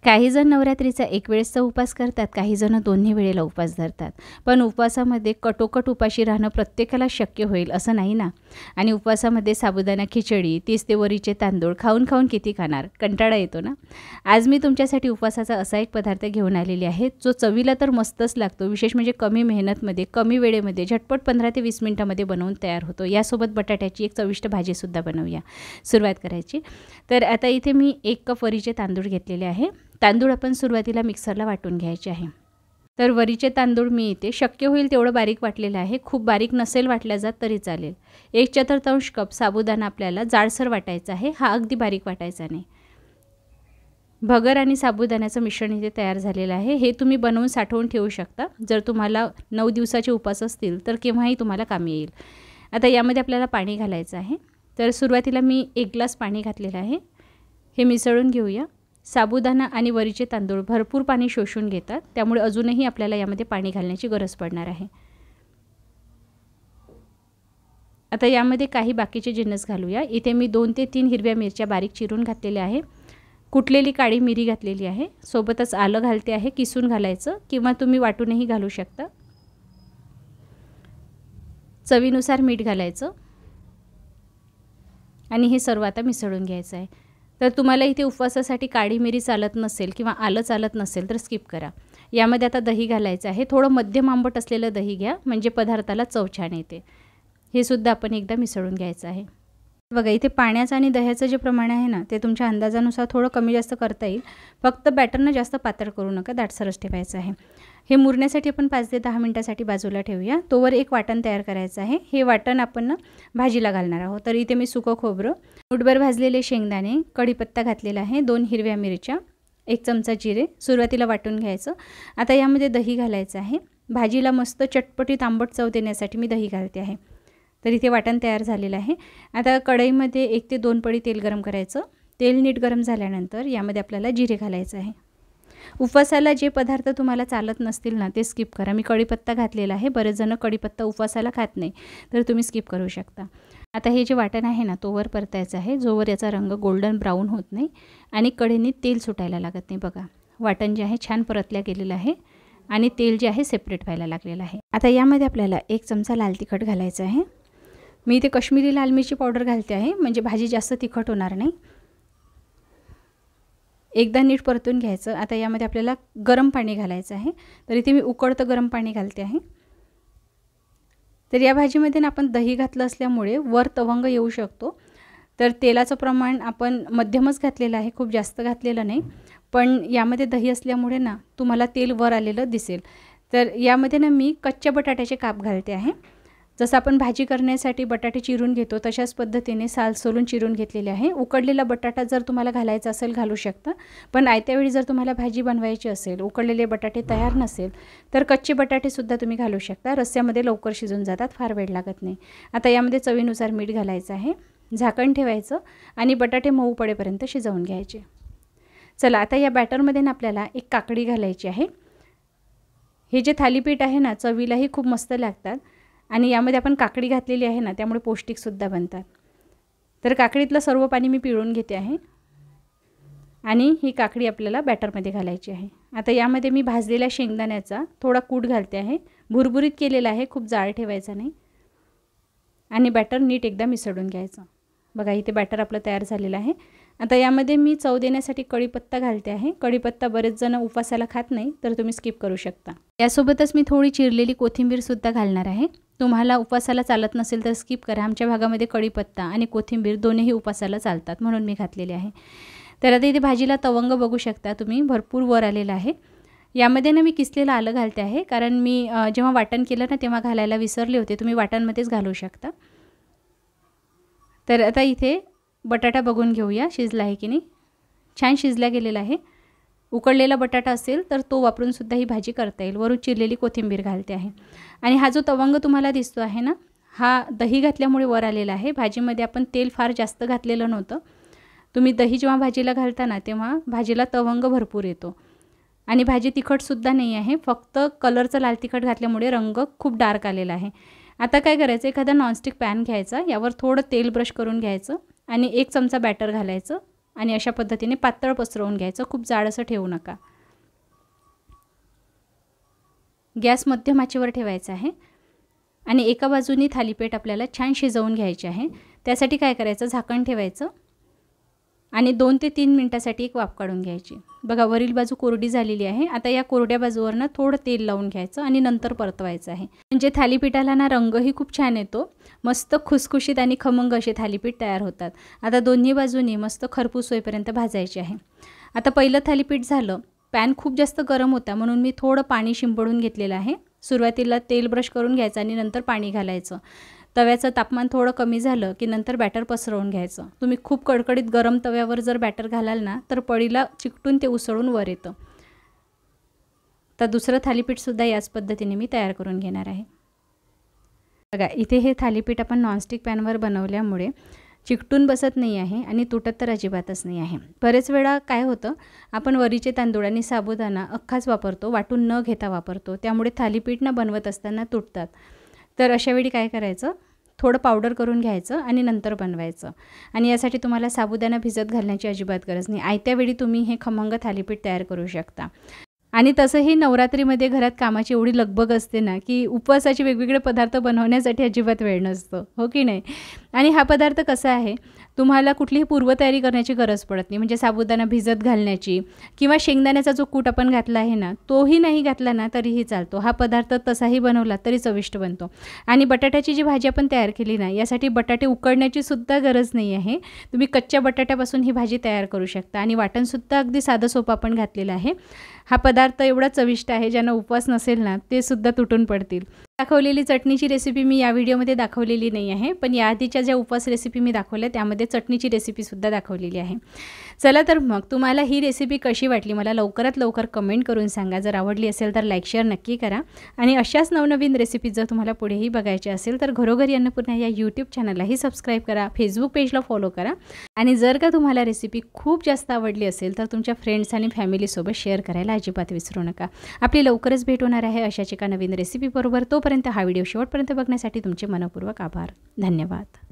काही जण नवरात्रीचा एक वेळेसचा उपवास करतात, काही जण दोन्ही वेळेला उपवास धरतात. पण उपवासामध्ये कटोकट उपाशी राहणं प्रत्येकाला शक्य होईल असं नाही ना. आणि उपवासामध्ये साबुदाणा खिचडी, 30 ते वरीचे तांदूळ खाऊन खाऊन किती खाणार, कंटाळा येतो ना. आज मी तुमच्यासाठी उपवासाचा असा एक पदार्थ घेऊन आलेली आहे जो चवीला तर मस्तच लागतो, विशेष म्हणजे कमी मेहनतमध्ये, कमी वेळेमध्ये, झटपट 15 ते 20 मिनिटांमध्ये बनवून तयार होतो. यासोबत बटाट्याची एक चविष्ट भाजीसुद्धा बनवूया. सुरुवात करायची तर आता इथे मी 1 कप वरीचे तांदूळ घेतलेले आहे. तांदूळ आपण सुरुवातीला मिक्सरला वाटून घ्यायचे आहे. तर वरीचे तांदूळ मी इथे शक्य होईल तेवढं बारीक वाटलेलं आहे. खूप बारीक नसेल वाटल्या जात तरी चालेल. 1/4 कप साबुदाणा आपल्याला जाडसर वाटायचा आहे, हा अगदी बारीक वाटायचा नाही. भगर आणि साबुदाण्याचं मिश्रण इथे तयार झालेलं आहे. हे तुम्ही बनवून साठवून ठेवू शकता. जर तुम्हाला 9 दिवसाचे उपवास असतील तर केव्हाही तुम्हाला कामी येईल. आता यामध्ये आपल्याला पाणी घालायचं आहे. तर सुरुवातीला मी 1 ग्लास पाणी घातलेलं आहे. हे मिसळून घेऊया. साबुदाणा आणि वरीचे तांदूळ भरपूर पाणी शोषून घेतात, त्यामुळे अजूनही आपल्याला यामध्ये पाणी घालण्याची गरज पडणार आहे. आता यामध्ये काही बाकीचे जिन्नस घालूया. इथे मी 2 ते 3 हिरव्या मिरच्या बारीक चिरून घातलेल्या आहे. कुटलेली काळी मिरी घातलेली आहे. सोबतच आलं घालते आहे, किसून घालायचं किंवा तुम्ही वाटूनही घालू शकता. चवीनुसार मीठ घालायचं आणि हे सर्व आता मिसळून घ्यायचं आहे. तर तुम्हाला इथे उपवासासाठी काळी मिरी चालत नसेल किंवा आलं चालत नसेल तर स्किप करा. यामध्ये आता दही घालायचं आहे. थोडं मध्यम आंबट असलेलं दही घ्या, म्हणजे पदार्थाला चव छान येते. हे सुद्धा आपण एकदा मिसळून घ्यायचं आहे. बघा इथे पाण्याचं आणि दह्याचं जे प्रमाण आहे ना, ते तुमच्या अंदाजानुसार थोडं कमी जास्त करता येईल. फक्त बॅटरनं जास्त पातळ करू नका, दाटसरच ठेवायचं आहे. हे मुरण्यासाठी आपण 5 ते 10 मिनिटासाठी बाजूला ठेवूया. तोवर एक वाटण तयार करायचं आहे. हे वाटण आपण ना भाजीला घालणार आहोत. तर इथे मी सुकं खोबरं, मूठभर भाजलेले शेंगदाणे, कढीपत्ता घातलेला आहे, 2 हिरव्या मिरच्या, 1 चमचा जिरे सुरुवातीला वाटून घ्यायचं. आता यामध्ये दही घालायचं आहे. भाजीला मस्त चटपटीत आंबट चव देण्यासाठी मी दही घालते आहे. तर इथे वाटण तयार झालेलं आहे. आता कढईमध्ये 1 ते 2 पळी तेल गरम करायचं. तेल नीट गरम झाल्यानंतर यामध्ये आपल्याला जिरे घालायचं आहे. उपवासाला जे पदार्थ तुम्हाला चालत नसतील ना ते स्किप करा. मी कढीपत्ता घातलेला आहे. बरेच जण कढीपत्ता उपवासाला खात नाही, तर तुम्ही स्किप करू शकता. आता हे जे वाटण आहे ना तोवर परतायचं आहे, जोवर याचा रंग गोल्डन ब्राऊन होत नाही आणि कढईने तेल सुटायला लागत नाही. बघा वाटण जे आहे छान परतल्या गेलेलं आहे आणि तेल जे आहे सेपरेट व्हायला लागलेलं आहे. आता यामध्ये आपल्याला 1 चमचा लाल तिखट घालायचं आहे. मी इथे काश्मीरी लाल मिरची पावडर घालते आहे, म्हणजे भाजी जास्त तिखट होणार नाही. एकदा नीट परतून घ्यायचं. आता यामध्ये आपल्याला गरम पाणी घालायचं आहे. तर इथे मी उकळतं गरम पाणी घालते आहे. तर या भाजीमध्ये ना आपण दही घातलं असल्यामुळे वर तवंग येऊ शकतो. तर तेलाचं प्रमाण आपण मध्यमच घातलेलं आहे, खूप जास्त घातलेलं नाही. पण यामध्ये दही असल्यामुळे ना तुम्हाला तेल वर आलेलं दिसेल. तर यामध्ये ना मी कच्च्या बटाट्याचे काप घालते आहे. जसं आपण भाजी करण्यासाठी बटाटे चिरून घेतो तशाच पद्धतीने साल सोलून चिरून घेतलेले आहे. उकडलेला बटाटा जर तुम्हाला घालायचा असेल घालू शकता, पण आयत्यावेळी जर तुम्हाला भाजी बनवायची असेल, उकडलेले बटाटे तयार नसेल तर कच्चे बटाटेसुद्धा तुम्ही घालू शकता. रस्स्यामध्ये लवकर शिजून जातात, फार वेळ लागत नाही. आता यामध्ये चवीनुसार मीठ घालायचं आहे. झाकण ठेवायचं आणि बटाटे मऊ पडेपर्यंत शिजवून घ्यायचे. चला आता या बॅटरमध्ये ना आपल्याला 1 काकडी घालायची आहे. हे जे थालीपीठ आहे ना चवीलाही खूप मस्त लागतात आणि यामध्ये आपण काकडी घातलेली आहे ना त्यामुळे पौष्टिकसुद्धा बनतात. तर काकडीतलं सर्व पाणी मी पिळून घेते आहे आणि ही काकडी आपल्याला बॅटरमध्ये घालायची आहे. आता यामध्ये मी भाजलेल्या शेंगदाण्याचा थोडा कूट घालते आहे. भुरभुरीत केलेला आहे, खूप जाड ठेवायचा नाही. आणि बॅटर नीट एकदा मिसळून घ्यायचं. बघा इथे बॅटर आपलं तयार झालेलं आहे. आता यामध्ये मी चव देण्यासाठी कढीपत्ता घालते आहे. कढीपत्ता बरेच जण उपवासाला खात नाही, तर तुम्ही स्किप करू शकता. यासोबतच मी थोडी चिरलेली कोथिंबीरसुद्धा घालणार आहे. तुम्हाला उपवासाला चालत नसेल तर स्किप करा. आमच्या भागामध्ये कढीपत्ता आणि कोथिंबीर दोन्ही उपवासाला चालतात, म्हणून मी घातलेले आहे. तर आता इथे भाजीला तवंग बघू शकता तुम्ही, भरपूर वर आलेला आहे. यामध्ये ना मी किसलेलं आलं घालते आहे, कारण मी जेव्हा वाटण केलं ना तेव्हा घालायला विसरले होते. तुम्ही वाटणमध्येच घालू शकता. तर आता इथे बटाटा बघून घेऊया शिजला आहे की नाही. छान शिजला गेलेला आहे. उकडलेला बटाटा असेल तर तो वापरून सुद्धा ही भाजी करता येईल. वरून चिरलेली कोथिंबीर घालते आहे. आणि हा जो तवंग तुम्हाला दिसतो आहे ना, हा दही घातल्यामुळे वर आलेला आहे. भाजीमध्ये आपण तेल फार जास्त घातलेलं नव्हतं. तुम्ही दही जेव्हा भाजीला घालता ना तेव्हा भाजीला तवंग भरपूर येतो आणि भाजी तिखटसुद्धा नाही आहे. फक्त कलरचं लाल तिखट घातल्यामुळे रंग खूप डार्क आलेला आहे. आता काय करायचं, एखादा नॉनस्टिक पॅन घ्यायचा, यावर थोडं तेल ब्रश करून घ्यायचं आणि 1 चमचा बॅटर घालायचं. आणि अशा पद्धतीने पातळ पसरवून घ्यायचं, खूप जाड असं ठेवू नका। गॅस मध्यम आचेवर ठेवायचा आहे आणि एका बाजूनी थालीपीठ आपल्याला छान शिजवून घ्यायचे आहे। त्यासाठी काय करायचं, झाकण ठेवायचं आणि 2 ते 3 मिनिटासाठी एक वाफ काढून घ्यायची। बघा वरील बाजू कोरडी झालेली आहे। आता या कोरड्या बाजूवरनं थोडं तेल लावून घ्यायचं आणि नंतर परतवायचं आहे, म्हणजे थालीपीठाला ना रंगही खूप छान येतो, मस्त खुसखुशीत आणि खमंग असे थालीपीठ तयार होतात। आता दोन्ही बाजूनी मस्त खरपूस होईपर्यंत भाजायचे आहे। आता पहिलं थालीपीठ झालं। पॅन खूप जास्त गरम होता म्हणून मी थोडं पाणी शिंपडून घेतलेलं आहे। सुरुवातीला तेल ब्रश करून घ्यायचं आणि नंतर पाणी घालायचं। तव्याचं तापमान थोडं कमी झालं की नंतर बॅटर पसरवून घ्यायचं। तुम्ही खूप कडकडीत गरम तव्यावर जर बॅटर घालाल ना तर पळीला चिकटून ते उसळून वर येतं। तर दुसरं थालीपीठ सुद्धा याच पद्धतीने मी तयार करून घेणार आहे। बघा इथे हे थालीपीठ आपण नॉनस्टिक पॅनवर बनवल्यामुळे चिकटून बसत नाही आहे आणि तुटत तर अजिबातच नाही आहे। बरेच वेळा काय होतं, आपण वरीचे तांदूळ आणि साबुदाणा अख्खाच वापरतो, वाटून न घेता वापरतो, त्यामुळे थालीपीठ ना बनवत असताना तुटतात। तर अशा वेळी काय करायचं, थोडं पावडर करून घ्यायचं आणि नंतर बनवायचं। आणि यासाठी तुम्हाला साबुदाणा भिजत घालण्याची अजिबात गरज नाही, आयत्या वेळी तुम्ही हे खमंग थालीपीठ तयार करू शकता। आणि तसंही नवरात्रीमध्ये घरात कामाची एवढी लगबग असते ना की उपवासाचे वेगवेगळे पदार्थ बनवण्यासाठी अजिबात वेळ नसतो, हो की नाही। आणि हा पदार्थ कसा आहे, तुम्हाला कुठलीही पूर्वतयारी करण्याची गरज पडत नाही, म्हणजे साबुदाणा भिजत घालण्याची किंवा शेंगदाण्याचा जो कूट आपण घातला आहे ना तोही नाही घातला ना तरीही चालतो। हा पदार्थ तसाही बनवला तरी चविष्ट बनतो। आणि बटाट्याची जी भाजी आपण तयार केली ना, यासाठी बटाटे उकडण्याची सुद्धा गरज नाही आहे, तुम्ही कच्च्या बटाट्यापासून ही भाजी तयार करू शकता। आणि वाटणसुद्धा अगदी साधं सोपं आपण घातलेलं आहे। हा पदार्थ एवढा चविष्ट आहे, ज्यांना उपवास नसेल ना ते सुद्धा तुटून पडतील। दाखवलेली चटणीची रेसिपी मी या व्हिडिओमध्ये दाखवलेली नाही आहे, पण याआधीच्या ज्या उपवास रेसिपी मी दाखवल्या त्यामध्ये चटणीची रेसिपीसुद्धा दाखवलेली आहे। चला तर मग तुम्हाला ही रेसिपी कशी वाटली मला लवकरात लवकर कमेंट करून सांगा। जर आवडली असेल तर लाईक शेअर नक्की करा आणि अशाच नवनवीन रेसिपीज जर तुम्हाला पुढेही बघायची असेल तर घरोघरी अन्नपूर्णा या यूट्यूब चॅनललाही सबस्क्राईब करा, फेसबुक पेजला फॉलो करा। आणि जर का तुम्हाला रेसिपी खूप जास्त आवडली असेल तर तुमच्या फ्रेंड्स आणि फॅमिलीसोबत शेअर करायला अजिबात विसरू नका। आपली लवकरच भेट होणार आहे अशाच एका नवीन रेसिपीबरोबर। तोपर्यंत हा व्हिडिओ शेवटपर्यंत बघण्यासाठी तुमचे मनपूर्वक आभार। धन्यवाद।